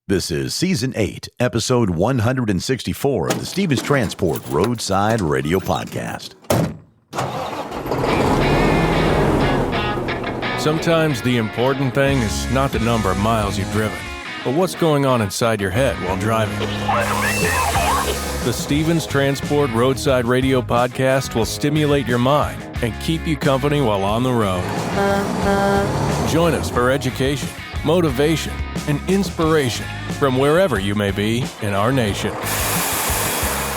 This is Season 8, Episode 164 of the Stevens Transport Roadside Radio Podcast. Sometimes the important thing is not the number of miles you've driven, but what's going on inside your head while driving. The Stevens Transport Roadside Radio Podcast will stimulate your mind and keep you company while on the road. Join us for education, motivation, and inspiration from wherever you may be in our nation.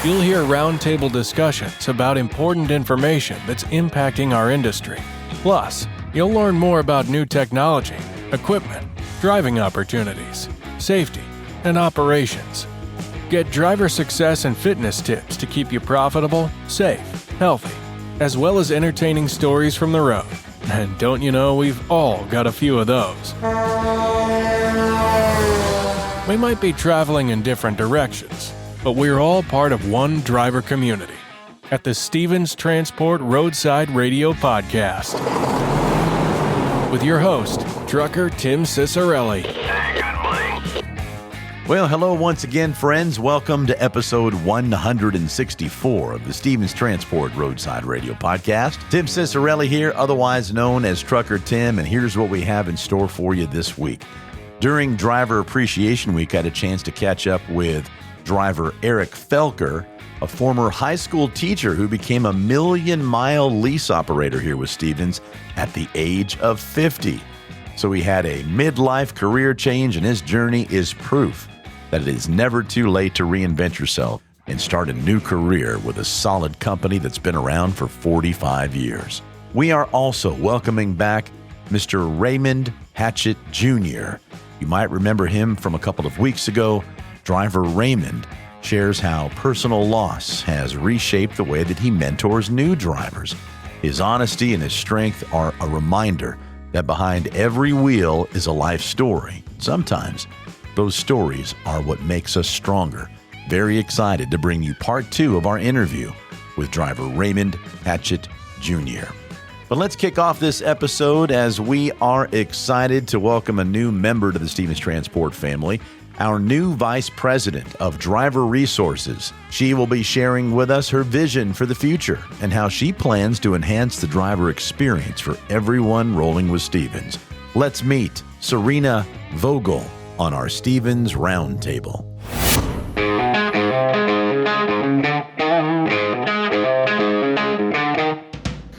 You'll hear roundtable discussions about important information that's impacting our industry. Plus, you'll learn more about new technology, equipment, driving opportunities, safety, and operations. Get driver success and fitness tips to keep you profitable, safe, healthy, as well as entertaining stories from the road. And don't you know, we've all got a few of those. We might be traveling in different directions, but we're all part of one driver community at the Stevens Transport Roadside Radio Podcast. With your host, trucker Tim Cicciarelli. Hey, good morning. Well, hello once again, friends. Welcome to episode 164 of the Stevens Transport Roadside Radio Podcast. Tim Cicciarelli here, otherwise known as Trucker Tim, and here's what we have in store for you this week. During Driver Appreciation Week, I had a chance to catch up with driver Eric Felker, a former high school teacher who became a million-mile lease operator here with Stevens at the age of 50. So he had a midlife career change, and his journey is proof that it is never too late to reinvent yourself and start a new career with a solid company that's been around for 45 years. We are also welcoming back Mr. Raymond Hatchett Jr. You might remember him from a couple of weeks ago. Driver Raymond shares how personal loss has reshaped the way that he mentors new drivers. His honesty and his strength are a reminder that behind every wheel is a life story. Sometimes those stories are what makes us stronger. Very excited to bring you part 2 of our interview with driver Raymond Hatchett Jr. But let's kick off this episode as we are excited to welcome a new member to the Stevens Transport family, our new Vice President of Driver Resources. She will be sharing with us her vision for the future and how she plans to enhance the driver experience for everyone rolling with Stevens. Let's meet Serena Vogel on our Stevens Roundtable.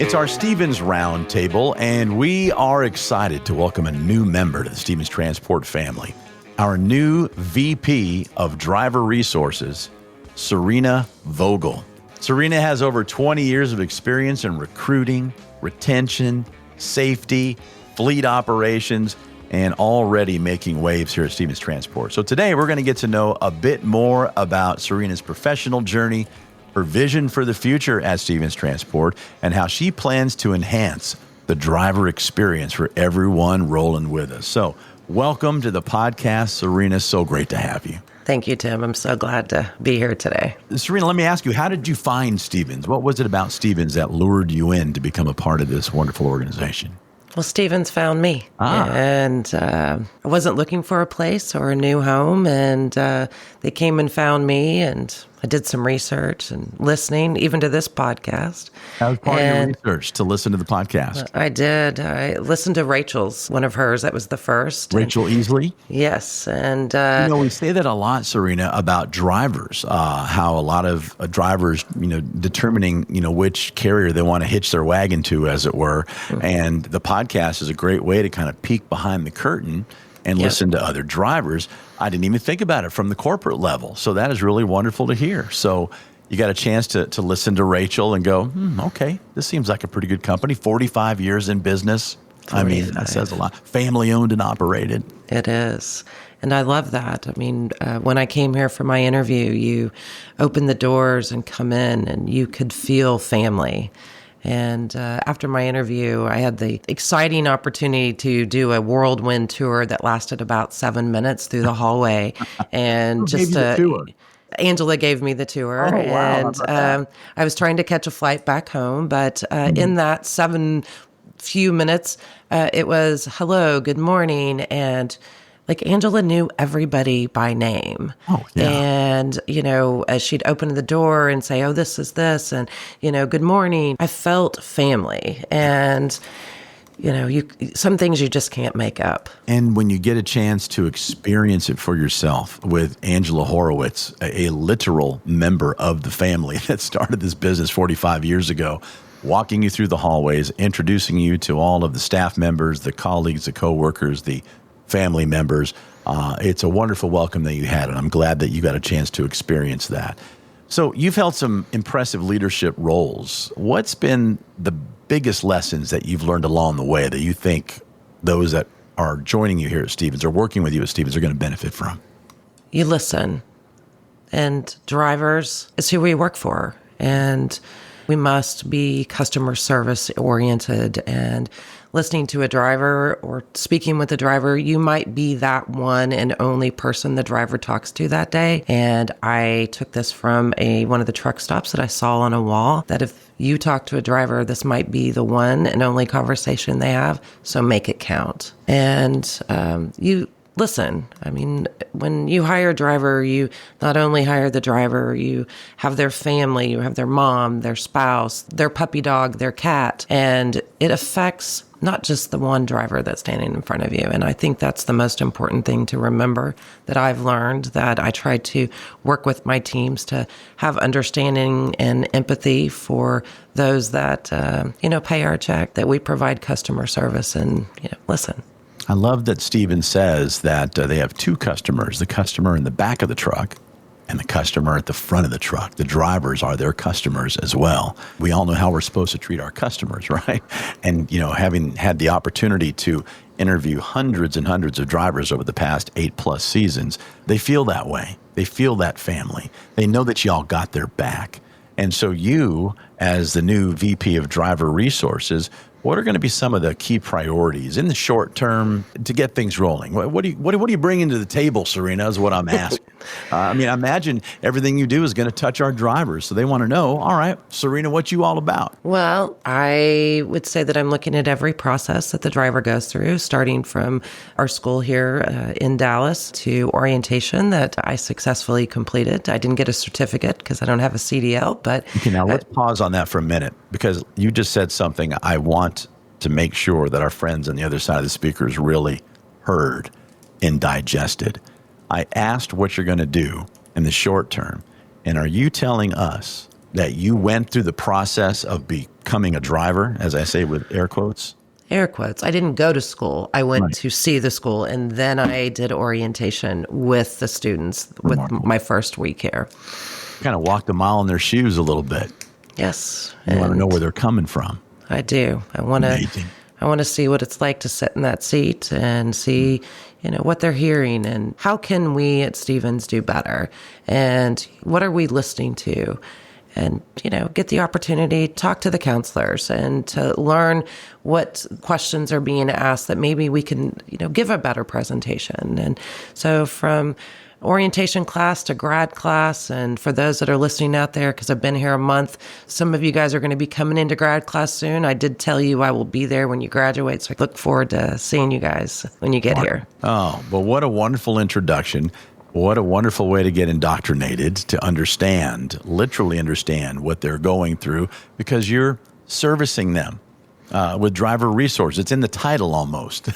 It's our Stevens Roundtable, and we are excited to welcome a new member to the Stevens Transport family. Our new VP of Driver Resources, Serena Vogel. Serena has over 20 years of experience in recruiting, retention, safety, fleet operations, and already making waves here at Stevens Transport. So today we're going to get to know a bit more about Serena's professional journey, her vision for the future at Stevens Transport, and how she plans to enhance the driver experience for everyone rolling with us. So welcome to the podcast, Serena. So great to have you. Thank you, Tim. I'm so glad to be here today. Serena, let me ask you, how did you find Stevens? What was it about Stevens that lured you in to become a part of this wonderful organization? Well, Stevens found me, and I wasn't looking for a place or a new home, and they came and found me, and I did some research and listening, even to this podcast. That was part of your research, to listen to the podcast. I did. I listened to Rachel's, one of hers. That was the first. Rachel Easley? Yes. And we say that a lot, Serena, about drivers, how a lot of drivers, determining, which carrier they want to hitch their wagon to, as it were. Mm-hmm. And the podcast is a great way to kind of peek behind the curtain and listen to other drivers. I didn't even think about it from the corporate level. So that is really wonderful to hear. So you got a chance to listen to Rachel and go, okay, this seems like a pretty good company. 45 years in business. 45. I mean, that says a lot. Family owned and operated. It is. And I love that. I mean, when I came here for my interview, you opened the doors and come in and you could feel family. And after my interview, I had the exciting opportunity to do a whirlwind tour that lasted about 7 minutes through the hallway. And just Angela gave me the tour. Oh, wow. And I was trying to catch a flight back home. But in that few minutes, it was hello, good morning. And Like Angela knew everybody by name. Oh, yeah. And, as she'd open the door and say, oh, this is this, and, good morning, I felt family. And, some things you just can't make up. And when you get a chance to experience it for yourself with Angela Horowitz, a literal member of the family that started this business 45 years ago, walking you through the hallways, introducing you to all of the staff members, the colleagues, the coworkers, the family members. It's a wonderful welcome that you had, and I'm glad that you got a chance to experience that. So you've held some impressive leadership roles. What's been the biggest lessons that you've learned along the way that you think those that are joining you here at Stevens or working with you at Stevens are going to benefit from? You listen. And drivers is who we work for. And we must be customer service oriented, and listening to a driver or speaking with a driver, you might be that one and only person the driver talks to that day. And I took this from one of the truck stops that I saw on a wall, that if you talk to a driver, this might be the one and only conversation they have. So make it count. And you listen. I mean, when you hire a driver, you not only hire the driver, you have their family, you have their mom, their spouse, their puppy dog, their cat, and it affects not just the one driver that's standing in front of you. And I think that's the most important thing to remember that I've learned, that I try to work with my teams to have understanding and empathy for those that, pay our check, that we provide customer service and, listen. I love that Stephen says that they have two customers, the customer in the back of the truck and the customer at the front of the truck. The drivers are their customers as well. We all know how we're supposed to treat our customers, right? And, having had the opportunity to interview hundreds and hundreds of drivers over the past 8+ seasons, they feel that way. They feel that family. They know that y'all got their back. And so you, as the new VP of Driver Resources, what are going to be some of the key priorities in the short term to get things rolling? What do you bring into the table, Serena, is what I'm asking. I imagine everything you do is going to touch our drivers. So they want to know, all right, Serena, what you all about? Well, I would say that I'm looking at every process that the driver goes through, starting from our school here in Dallas to orientation that I successfully completed. I didn't get a certificate because I don't have a CDL, but... Okay, now let's pause on that for a minute, because you just said something I want to make sure that our friends on the other side of the speakers really heard and digested. I asked what you're going to do in the short term, and are you telling us that you went through the process of becoming a driver, as I say with air quotes? Air quotes. I didn't go to school. I went to see the school, and then I did orientation with the students with my first week here. Kind of walked a mile in their shoes a little bit. Yes. You want to know where they're coming from. I do. I want to see what it's like to sit in that seat and see, what they're hearing and how can we at Stevens do better, and what are we listening to, and, get the opportunity to talk to the counselors and to learn what questions are being asked that maybe we can, give a better presentation. And so from orientation class to grad class, and for those that are listening out there, because I've been here a month, some of you guys are going to be coming into grad class soon. I did tell you I will be there when you graduate, so I look forward to seeing you guys when you get here. Oh, well, what a wonderful introduction. What a wonderful way to get indoctrinated, to understand, literally understand what they're going through, because you're servicing them with driver resources. It's in the title almost.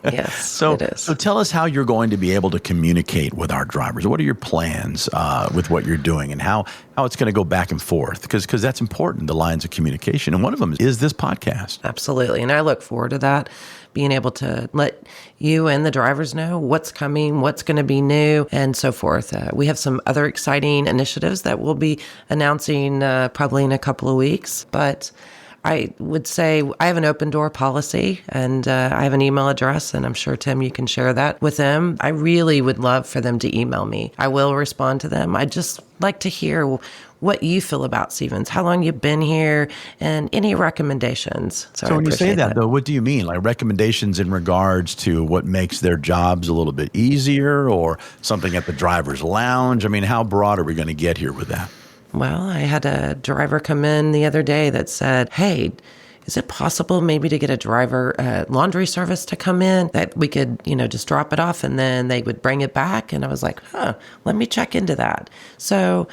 Yes, it is. So tell us how you're going to be able to communicate with our drivers. What are your plans with what you're doing, and how it's going to go back and forth? Because that's important, the lines of communication. And one of them is this podcast. Absolutely. And I look forward to that, being able to let you and the drivers know what's coming, what's going to be new, and so forth. We have some other exciting initiatives that we'll be announcing probably in a couple of weeks. But I would say I have an open door policy, and I have an email address, and I'm sure, Tim, you can share that with them. I really would love for them to email me. I will respond to them. I'd just like to hear what you feel about Stevens, how long you've been here, and any recommendations. So when you say that, though, what do you mean? Like recommendations in regards to what makes their jobs a little bit easier, or something at the driver's lounge? I mean, how broad are we going to get here with that? Well, I had a driver come in the other day that said, hey, is it possible maybe to get a driver laundry service to come in that we could, just drop it off and then they would bring it back? And I was like, let me check into that. So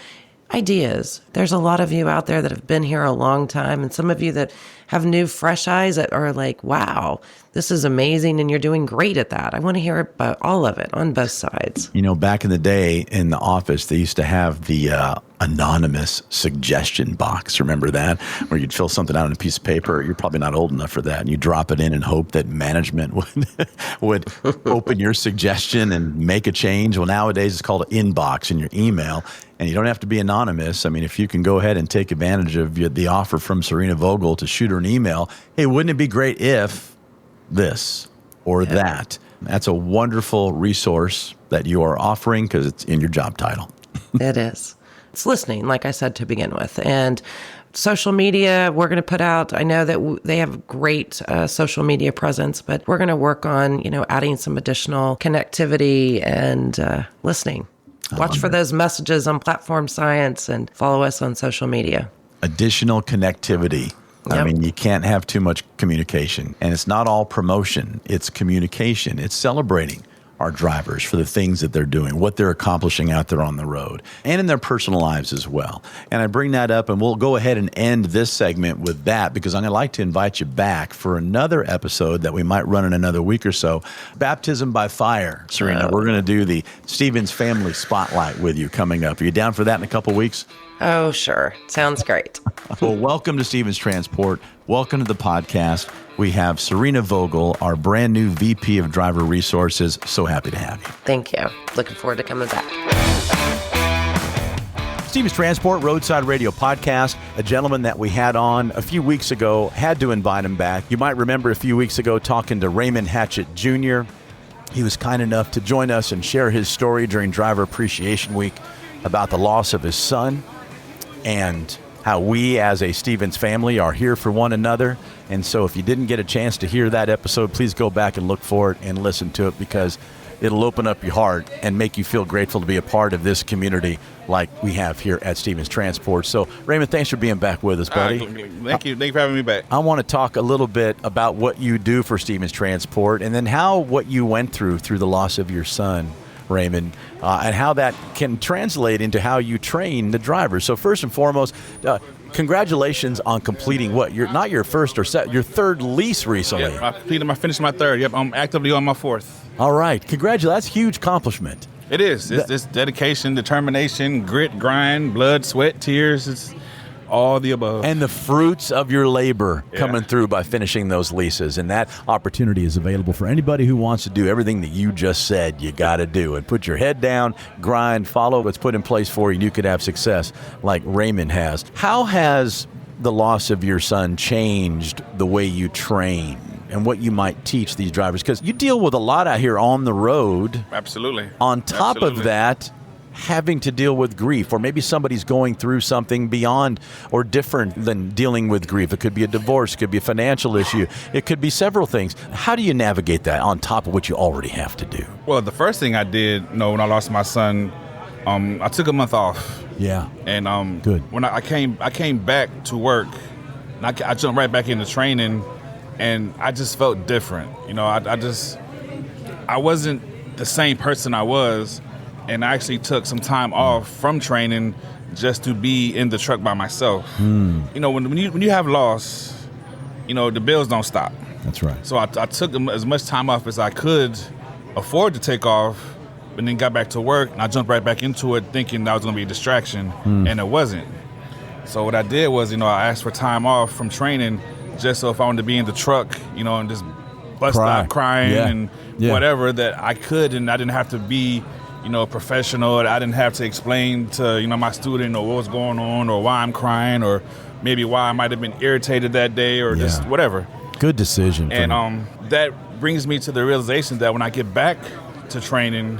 ideas. There's a lot of you out there that have been here a long time, and some of you that have new, fresh eyes that are like, wow, this is amazing, and you're doing great at that. I want to hear about all of it on both sides. Back in the day in the office, they used to have the anonymous suggestion box. Remember that? Where you'd fill something out on a piece of paper. You're probably not old enough for that. And you drop it in and hope that management would open your suggestion and make a change. Well, nowadays it's called an inbox in your email. And you don't have to be anonymous. I mean, if you can go ahead and take advantage of the offer from Serena Vogel to shoot her an email, hey, wouldn't it be great if this or that? That's a wonderful resource that you are offering because it's in your job title. It is. It's listening, like I said, to begin with. And social media, we're going to put out, I know that they have great social media presence, but we're going to work on, adding some additional connectivity and listening. Watch for those messages on Platform Science and follow us on social media. Additional connectivity. Yep. I mean, you can't have too much communication. And it's not all promotion. It's communication. It's celebrating our drivers for the things that they're doing, what they're accomplishing out there on the road, and in their personal lives as well. And I bring that up, and we'll go ahead and end this segment with that because I'm going to like to invite you back for another episode that we might run in another week or so. Baptism by Fire, Serena. We're going to do the Stevens Family Spotlight with you coming up. Are you down for that in a couple weeks? Oh, sure. Sounds great. Well, welcome to Stevens Transport. Welcome to the podcast. We have Serena Vogel, our brand new VP of Driver Resources. So happy to have you. Thank you. Looking forward to coming back. Stevens Transport Roadside Radio Podcast, a gentleman that we had on a few weeks ago, had to invite him back. You might remember a few weeks ago talking to Raymond Hatchett Jr. He was kind enough to join us and share his story during Driver Appreciation Week about the loss of his son and how we as a Stevens family are here for one another. And so if you didn't get a chance to hear that episode, please go back and look for it and listen to it because it'll open up your heart and make you feel grateful to be a part of this community like we have here at Stevens Transport. So, Raymond, thanks for being back with us, buddy. Thank you. Thank you for having me back. I want to talk a little bit about what you do for Stevens Transport and then how what you went through the loss of your son, Raymond, and how that can translate into how you train the drivers. So first and foremost, congratulations on completing not your first or your third lease recently. Yeah, I finished my third. Yep, I'm actively on my fourth. All right, congratulations. That's a huge accomplishment. It is. It's dedication, determination, grit, grind, blood, sweat, tears. It's all the above. And the fruits of your labor coming through by finishing those leases. And that opportunity is available for anybody who wants to do everything that you just said you got to do. And put your head down, grind, follow what's put in place for you, and you could have success like Raymond has. How has the loss of your son changed the way you train and what you might teach these drivers? Because you deal with a lot out here on the road. Absolutely. On top of that, having to deal with grief, or maybe somebody's going through something beyond or different than dealing with grief. It could be a divorce, it could be a financial issue, it could be several things. How do you navigate that on top of what you already have to do? Well, the first thing I did, when I lost my son, I took a month off. Yeah. And good. When I came back to work, and I jumped right back into training, and I just felt different. I wasn't the same person I was. And I actually took some time off from training just to be in the truck by myself. When you have loss, the bills don't stop. That's right. So I took as much time off as I could afford to take off, but then got back to work, and I jumped right back into it thinking that was going to be a distraction, and it wasn't. So what I did was, I asked for time off from training just so if I wanted to be in the truck, and just bust out crying and whatever, that I could, and I didn't have to be professional. I didn't have to explain to, my student or what was going on or why I'm crying or maybe why I might have been irritated that day or just whatever. Good decision. And that brings me to the realization that when I get back to training,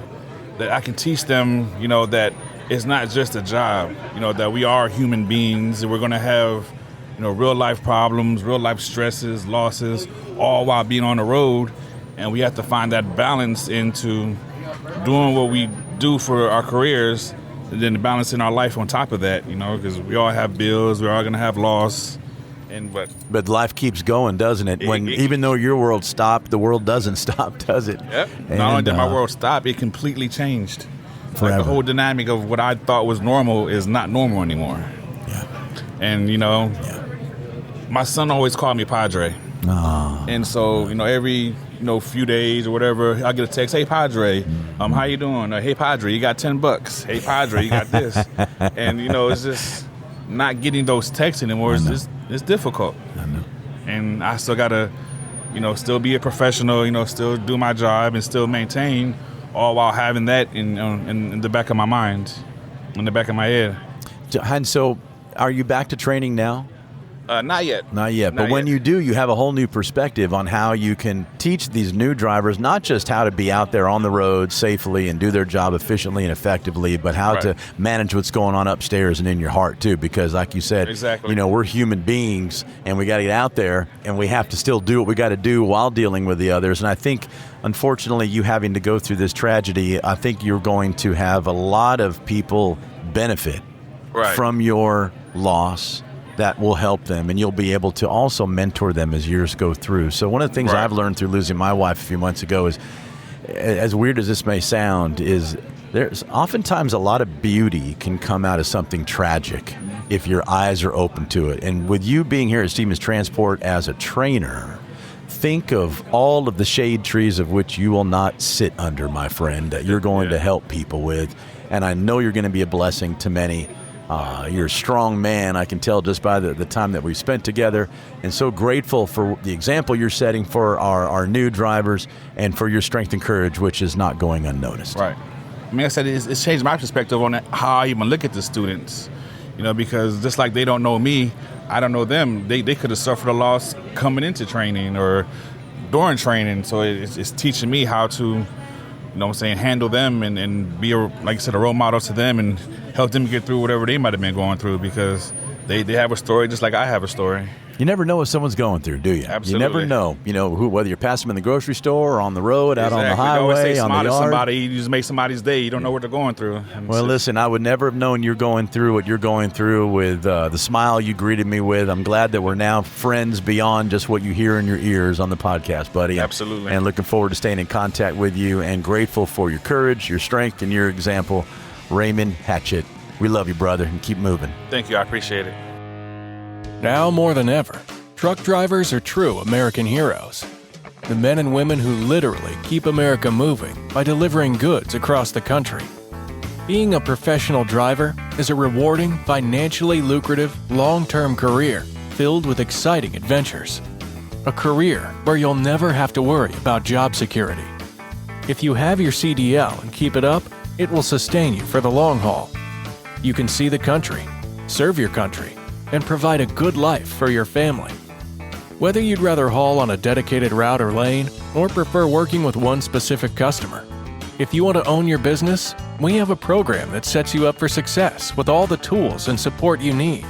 that I can teach them, that it's not just a job, that we are human beings and we're going to have, real life problems, real life stresses, losses, all while being on the road. And we have to find that balance into doing what we do for our careers, and then balancing our life on top of that, because we all have bills, we're all going to have loss, But life keeps going, doesn't it? Even though your world stopped, the world doesn't stop, does it? Yep. Not only did my world stop, it completely changed. Forever. Like the whole dynamic of what I thought was normal is not normal anymore. Yeah. And, my son always called me Padre. Oh. And so, every, few days or whatever, I get a text, hey, Padre, how you doing? Hey, Padre, you got $10. Hey, Padre, you got this. And, it's just not getting those texts anymore. It's difficult. I know. And I still got to, still be a professional, still do my job and still maintain, all while having that in the back of my mind, in the back of my head. And so, are you back to training now? Not yet. But when you do, you have a whole new perspective on how you can teach these new drivers not just how to be out there on the road safely and do their job efficiently and effectively, but how to manage what's going on upstairs and in your heart too. Because like you said, exactly. We're human beings and we got to get out there and we have to still do what we got to do while dealing with the others. And I think, unfortunately, you having to go through this tragedy, I think you're going to have a lot of people benefit from your loss that will help them, and you'll be able to also mentor them as years go through. So one of the things I've learned through losing my wife a few months ago is, as weird as this may sound, is there's oftentimes a lot of beauty can come out of something tragic if your eyes are open to it. And with you being here at Stevens Transport as a trainer, think of all of the shade trees of which you will not sit under, my friend, that you're going to help people with. And I know you're going to be a blessing to many. You're a strong man, I can tell just by the time that we've spent together, and so grateful for the example you're setting for our new drivers and for your strength and courage, which is not going unnoticed. Right. I mean, I said it's changed my perspective on how I even look at the students, because just like they don't know me, I don't know them. They could have suffered a loss coming into training or during training, so it's teaching me how to, handle them and be, like I said, a role model to them and help them get through whatever they might have been going through, because they have a story just like I have a story. You never know what someone's going through, do you? Absolutely. You never know. Whether you're passing them in the grocery store or on the road, out on the highway, on the yard. Somebody, you just make somebody's day. You don't know what they're going through. Well, listen, I would never have known you're going through what you're going through with the smile you greeted me with. I'm glad that we're now friends beyond just what you hear in your ears on the podcast, buddy. Absolutely. And looking forward to staying in contact with you, and grateful for your courage, your strength, and your example. Raymond Hatchett, we love you, brother, and keep moving. Thank you. I appreciate it. Now more than ever, truck drivers are true American heroes. The men and women who literally keep America moving by delivering goods across the country. Being a professional driver is a rewarding, financially lucrative, long-term career filled with exciting adventures. A career where you'll never have to worry about job security. If you have your CDL and keep it up, it will sustain you for the long haul. You can see the country, serve your country, and provide a good life for your family. Whether you'd rather haul on a dedicated route or lane, or prefer working with one specific customer, if you want to own your business, we have a program that sets you up for success with all the tools and support you need.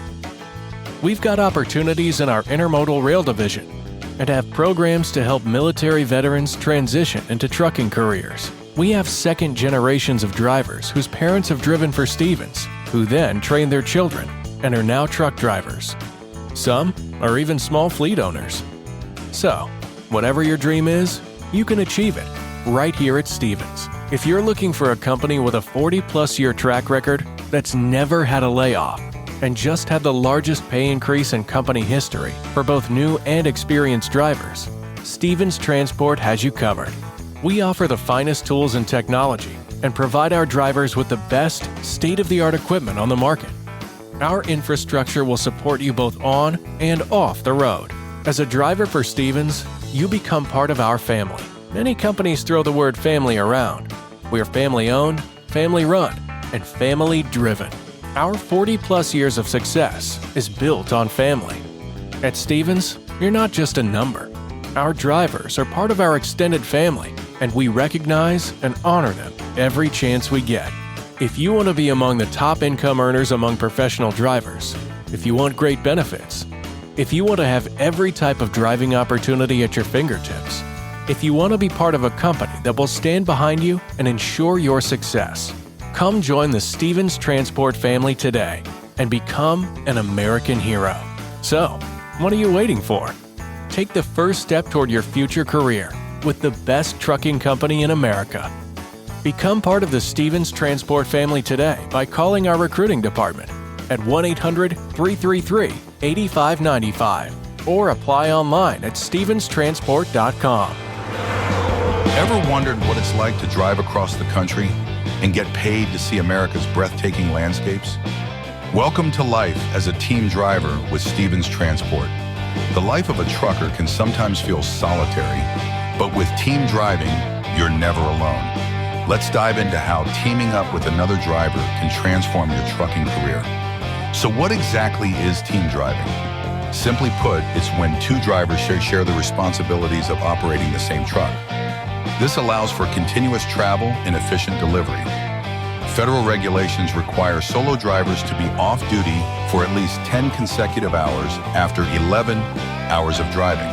We've got opportunities in our intermodal rail division and have programs to help military veterans transition into trucking careers. We have second generations of drivers whose parents have driven for Stevens, who then trained their children and are now truck drivers. Some are even small fleet owners. So, whatever your dream is, you can achieve it right here at Stevens. If you're looking for a company with a 40-plus year track record that's never had a layoff and just had the largest pay increase in company history for both new and experienced drivers, Stevens Transport has you covered. We offer the finest tools and technology and provide our drivers with the best state-of-the-art equipment on the market. Our infrastructure will support you both on and off the road. As a driver for Stevens, you become part of our family. Many companies throw the word family around. We're family-owned, family-run, and family-driven. Our 40-plus years of success is built on family. At Stevens, you're not just a number. Our drivers are part of our extended family, and we recognize and honor them every chance we get. If you want to be among the top income earners among professional drivers, if you want great benefits, if you want to have every type of driving opportunity at your fingertips, if you want to be part of a company that will stand behind you and ensure your success, come join the Stevens Transport family today and become an American hero. So, What are you waiting for? Take the first step toward your future career with the best trucking company in America. Become part of the Stevens Transport family today by calling our recruiting department at 1-800-333-8595 or apply online at stevenstransport.com. Ever wondered what it's like to drive across the country and get paid to see America's breathtaking landscapes? Welcome to life as a team driver with Stevens Transport. The life of a trucker can sometimes feel solitary, but with team driving, you're never alone. Let's dive into how teaming up with another driver can transform your trucking career. So what exactly is team driving? Simply put, it's when two drivers share the responsibilities of operating the same truck. This allows for continuous travel and efficient delivery. Federal regulations require solo drivers to be off-duty for at least 10 consecutive hours after 11 hours of driving.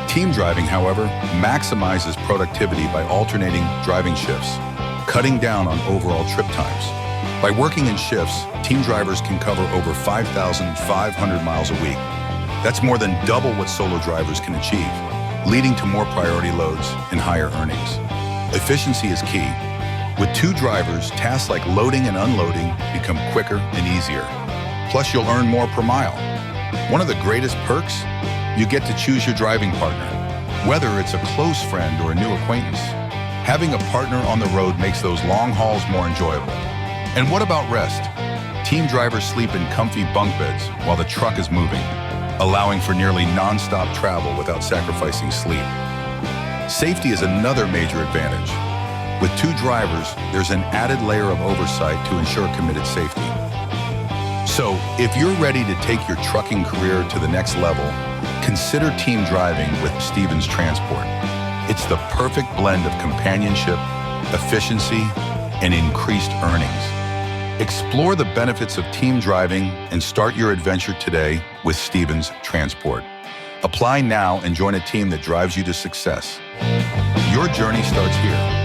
Team driving, however, maximizes productivity by alternating driving shifts, cutting down on overall trip times. By working in shifts, team drivers can cover over 5,500 miles a week. That's more than double what solo drivers can achieve, leading to more priority loads and higher earnings. Efficiency is key. With two drivers, tasks like loading and unloading become quicker and easier. Plus, you'll earn more per mile. One of the greatest perks? You get to choose your driving partner, whether it's a close friend or a new acquaintance. Having a partner on the road makes those long hauls more enjoyable. And what about rest? Team drivers sleep in comfy bunk beds while the truck is moving, allowing for nearly non-stop travel without sacrificing sleep. Safety is another major advantage. With two drivers, there's an added layer of oversight to ensure committed safety. So, if you're ready to take your trucking career to the next level, consider team driving with Stevens Transport. It's the perfect blend of companionship, efficiency, and increased earnings. Explore the benefits of team driving and start your adventure today with Stevens Transport. Apply now and join a team that drives you to success. Your journey starts here.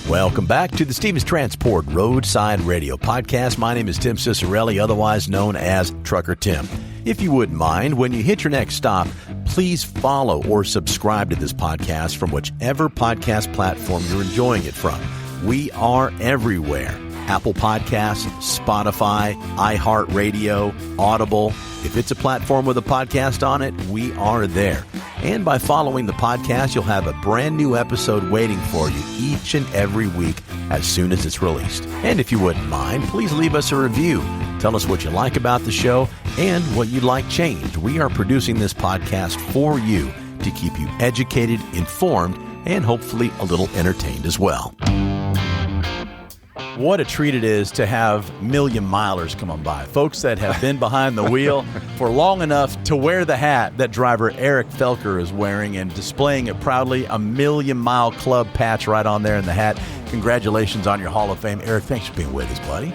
Welcome back to the Stevens Transport Roadside Radio Podcast. My name is Tim Cicciarelli, otherwise known as Trucker Tim. If you wouldn't mind, when you hit your next stop, please follow or subscribe to this podcast from whichever podcast platform you're enjoying it from. We are everywhere. Apple Podcasts, Spotify, iHeartRadio, Audible. If it's a platform with a podcast on it, we are there. And by following the podcast, you'll have a brand new episode waiting for you each and every week as soon as it's released. And if you wouldn't mind, please leave us a review. Tell us what you like about the show and what you'd like changed. We are producing this podcast for you to keep you educated, informed, and hopefully a little entertained as well. What a treat it is to have million milers come on by. Folks that have been behind the wheel for long enough to wear the hat that driver Eric Felker is wearing and displaying it proudly, a Million Mile Club patch right on there in the hat. Congratulations on your Hall of Fame. Eric, thanks for being with us, buddy.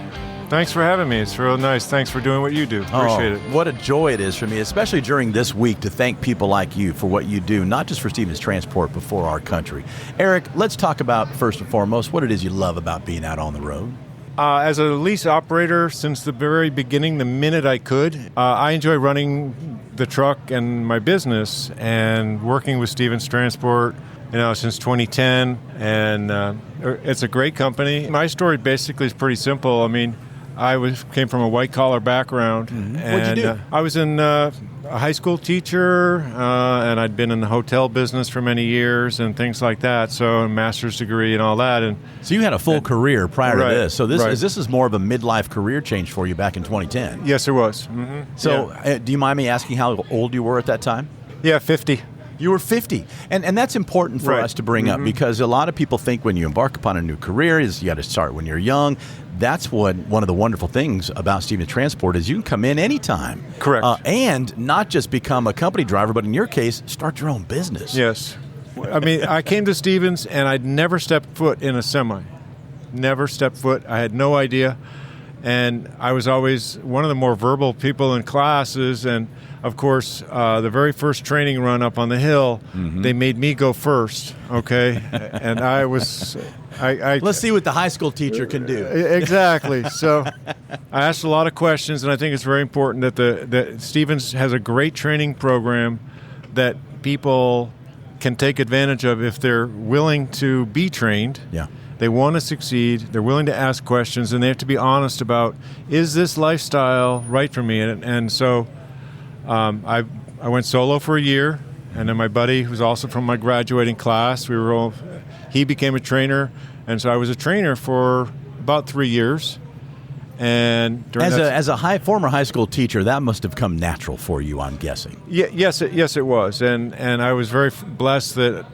Thanks for having me. It's real nice. Thanks for doing what you do. Appreciate it. What a joy it is for me, especially during this week, to thank people like you for what you do, not just for Stevens Transport, but for our country. Eric, let's talk about, first and foremost, what it is you love about being out on the road. As a lease operator, since the very beginning, the minute I could, I enjoy running the truck and my business and working with Stevens Transport, since 2010. And it's a great company. My story basically is pretty simple. I mean, I came from a white-collar background. Mm-hmm. And, what'd you do? I was a high school teacher, and I'd been in the hotel business for many years and things like that, so a master's degree and all that. And so you had a full career prior to this. So this right. is more of a midlife career change for you back in 2010. Yes, it was. Mm-hmm. So do you mind me asking how old you were at that time? Yeah, 50. You were 50. And that's important for Right. us to bring up, because a lot of people think when you embark upon a new career is you got to start when you're young. That's one of the wonderful things about Stevens Transport is you can come in anytime. Correct. And not just become a company driver, but in your case, start your own business. Yes. I mean, I came to Stevens and I'd never stepped foot in a semi. Never stepped foot. I had no idea. And I was always one of the more verbal people in classes. And, of course, the very first training run up on the hill, they made me go first, okay? And I was Let's see what the high school teacher can do. Exactly. So I asked a lot of questions, and I think it's very important that Stevens has a great training program that people can take advantage of if they're willing to be trained. Yeah. They want to succeed. They're willing to ask questions, and they have to be honest about, is this lifestyle right for me? And so I went solo for a year, and then my buddy, who's also from my graduating class, he became a trainer, and so I was a trainer for about 3 years. And as a former high school teacher, that must have come natural for you, I'm guessing. Yes, it was, and I was very blessed that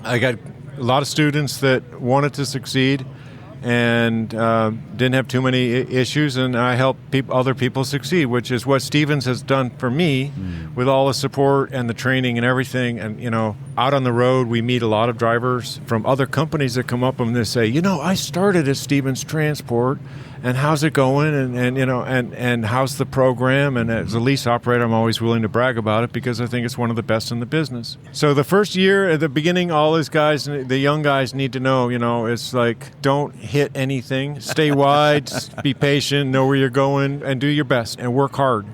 I got a lot of students that wanted to succeed and didn't have too many issues, and I helped other people succeed, which is what Stevens has done for me with all the support and the training and everything. And, out on the road, we meet a lot of drivers from other companies that come up and they say, I started at Stevens Transport, and how's it going? And how's the program? And as a lease operator, I'm always willing to brag about it because I think it's one of the best in the business. So the first year, at the beginning, all these guys, the young guys need to know, it's like, don't hit anything. Stay wide, be patient, know where you're going, and do your best, and work hard.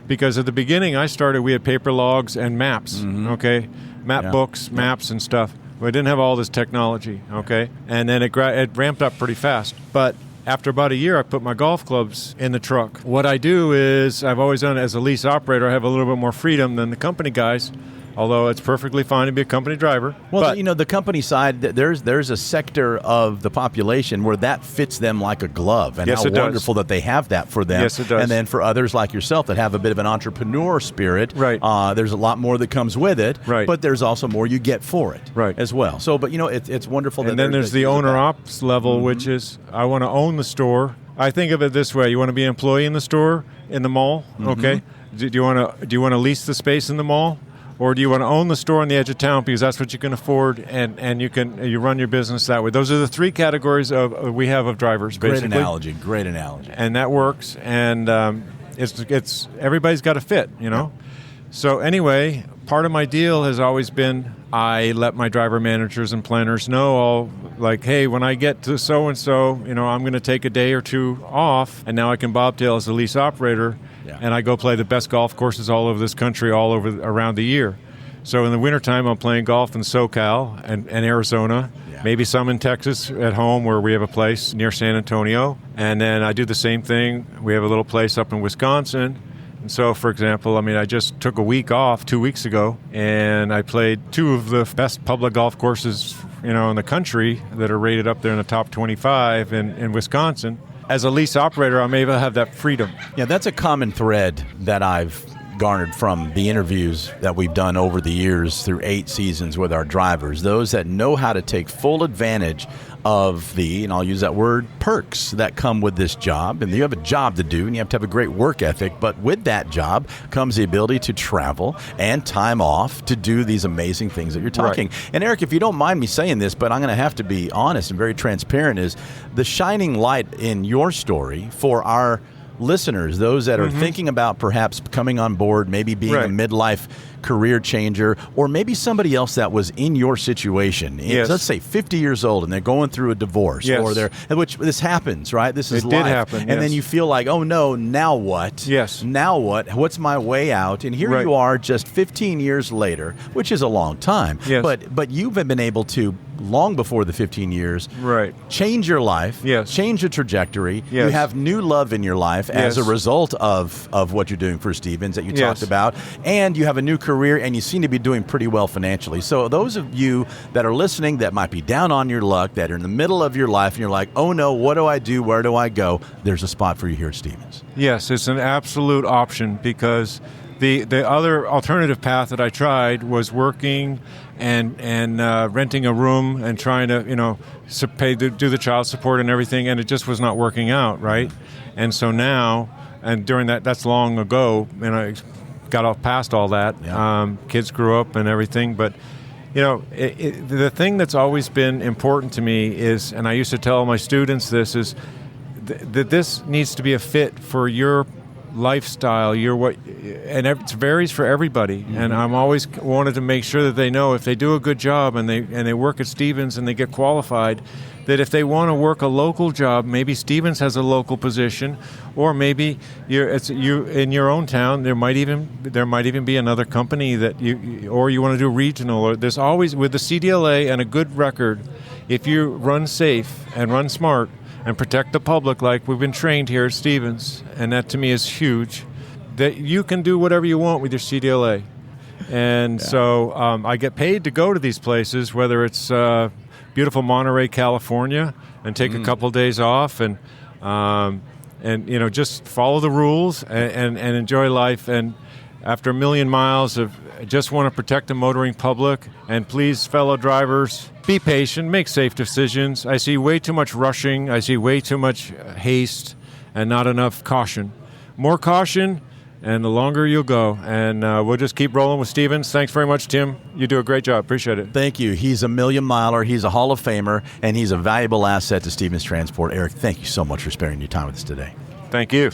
Because at the beginning, we had paper logs and maps, okay? Books, maps, and stuff. We didn't have all this technology, okay? And then it ramped up pretty fast. But after about a year, I put my golf clubs in the truck. What I do is, I've always done as a lease operator, I have a little bit more freedom than the company guys, although it's perfectly fine to be a company driver. Well, the company side, there's a sector of the population where that fits them like a glove, and how wonderful that they have that for them. Yes, it does. And then for others like yourself that have a bit of an entrepreneur spirit, right. There's a lot more that comes with it, right. But there's also more you get for it, right. as well. So, but it's wonderful. And then there's the owner-ops level, which is, I want to own the store. I think of it this way: you want to be an employee in the store, in the mall, okay? Do you want to lease the space in the mall? Or do you want to own the store on the edge of town because that's what you can afford, and you run your business that way? Those are the three categories we have of drivers. Basically. Great analogy, and that works. And it's everybody's got to fit, So anyway, part of my deal has always been I let my driver managers and planners know, hey, when I get to so and so, I'm going to take a day or two off, and now I can bobtail as a lease operator. Yeah. And I go play the best golf courses all over this country, around the year. So in the wintertime, I'm playing golf in SoCal and Arizona, maybe some in Texas at home where we have a place near San Antonio. And then I do the same thing. We have a little place up in Wisconsin. And so, for example, I just took a week off 2 weeks ago, and I played two of the best public golf courses, in the country that are rated up there in the top 25 in Wisconsin. As a lease operator, I'm able to have that freedom. Yeah, that's a common thread that I've garnered from the interviews that we've done over the years through 8 seasons with our drivers. Those that know how to take full advantage of and I'll use that word, perks that come with this job. And you have a job to do, and you have to have a great work ethic. But with that job comes the ability to travel and time off to do these amazing things that you're talking. Right. And Eric, if you don't mind me saying this, but I'm going to have to be honest and very transparent, is the shining light in your story for our listeners, those that are thinking about perhaps coming on board, maybe being a midlife career changer, or maybe somebody else that was in your situation. Yes. Let's say 50 years old and they're going through a divorce, or which this happens, right? This is life. Did happen, and then you feel like, oh no, now what? Yes. Now what? What's my way out? And here you are just 15 years later, which is a long time. Yes. But you've been able to, long before the 15 years, change your life, change the trajectory. You have new love in your life as a result of what you're doing for Stevens that you talked about, and you have a new career, and you seem to be doing pretty well financially. So those of you that are listening that might be down on your luck, that are in the middle of your life, and you're like, oh no, what do I do? Where do I go? There's a spot for you here at Stevens. Yes, it's an absolute option, because the other alternative path that I tried was working and renting a room and trying to do the child support and everything, and it just was not working out, right? And so now, and during that's long ago, and I got off past all that. Kids grew up and everything, but the thing that's always been important to me is, and I used to tell my students this, is that this needs to be a fit for your lifestyle, and it varies for everybody. Mm-hmm. And I'm always wanted to make sure that they know if they do a good job and they work at Stevens and they get qualified, that if they want to work a local job, maybe Stevens has a local position, or maybe you in your own town. There might even be another company that you want to do regional. Or there's always, with the CDLA and a good record, if you run safe and run smart and protect the public like we've been trained here at Stevens, and that to me is huge, that you can do whatever you want with your CDLA. And so I get paid to go to these places, whether it's beautiful Monterey, California, and take a couple of days off and just follow the rules and enjoy life. And after 1 million miles of just want to protect the motoring public, and please, fellow drivers, be patient, make safe decisions. I see way too much rushing. I see way too much haste and not enough caution. More caution, and the longer you'll go. And we'll just keep rolling with Stevens. Thanks very much, Tim. You do a great job. Appreciate it. Thank you. He's a 1 million miler. He's a Hall of Famer, and he's a valuable asset to Stevens Transport. Eric, thank you so much for sparing your time with us today. Thank you.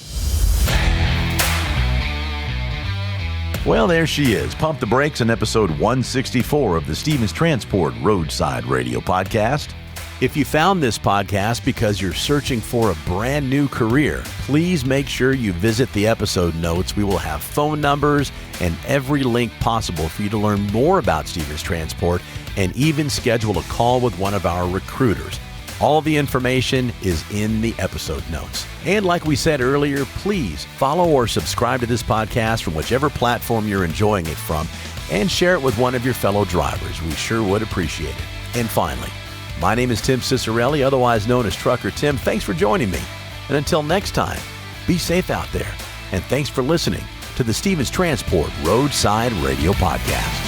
Well, there she is. Pump the Brakes in episode 164 of the Stevens Transport Roadside Radio Podcast. If you found this podcast because you're searching for a brand new career, please make sure you visit the episode notes. We will have phone numbers and every link possible for you to learn more about Stevens Transport and even schedule a call with one of our recruiters. All the information is in the episode notes. And like we said earlier, please follow or subscribe to this podcast from whichever platform you're enjoying it from, and share it with one of your fellow drivers. We sure would appreciate it. And finally, my name is Tim Cicciarelli, otherwise known as Trucker Tim. Thanks for joining me. And until next time, be safe out there. And thanks for listening to the Stevens Transport Roadside Radio Podcast.